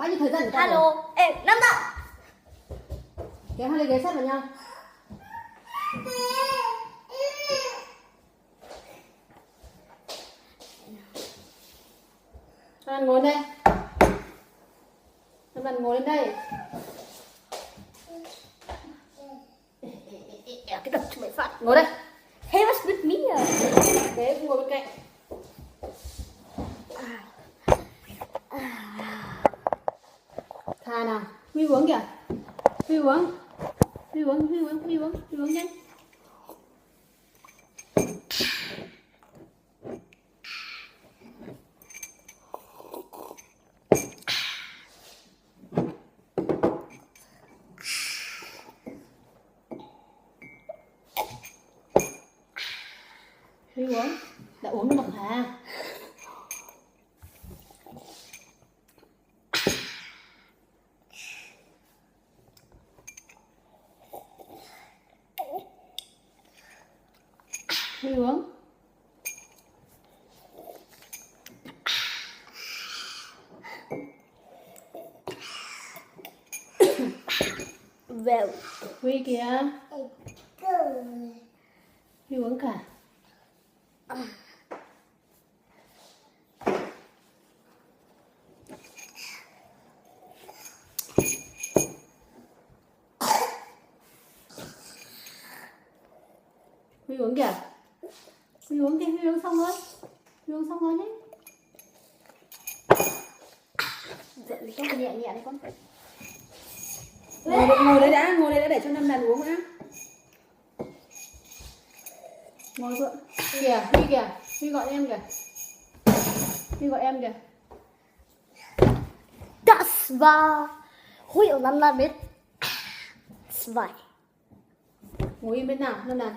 bao nhiêu thời gian của ta rồi? Alo, ê, Năm Tạ. Kéo hai cái ghế sát vào nhau. Bạn ngồi đây. Bạn ngồi lên đây. Cái đập cho mày phát. Ngồi đây. Hey, what's with me? Ghế ngồi bên cạnh. Thà nào. Huy uống kìa. Huy uống. Huy uống, Huy uống, Huy uống, Huy uống nhanh. Huy uống. Đã uống được hả? Huy uống. Well. Huy kìa. Huy uống cả. Huy uống kìa. Huy uống kìa, Huy uống xong rồi. Huy uống xong rồi nhé. Giận con nhẹ nhẹ đi con. Ngồi đấy đã để cho Năm Đàn uống đã. Ngồi vợ. Kìa, Huy kìa. Huy gọi em kìa. Huy gọi em kìa. Das war Hui und Năm Tạ mit 2. Ngồi im bên nào, Năm Đàn.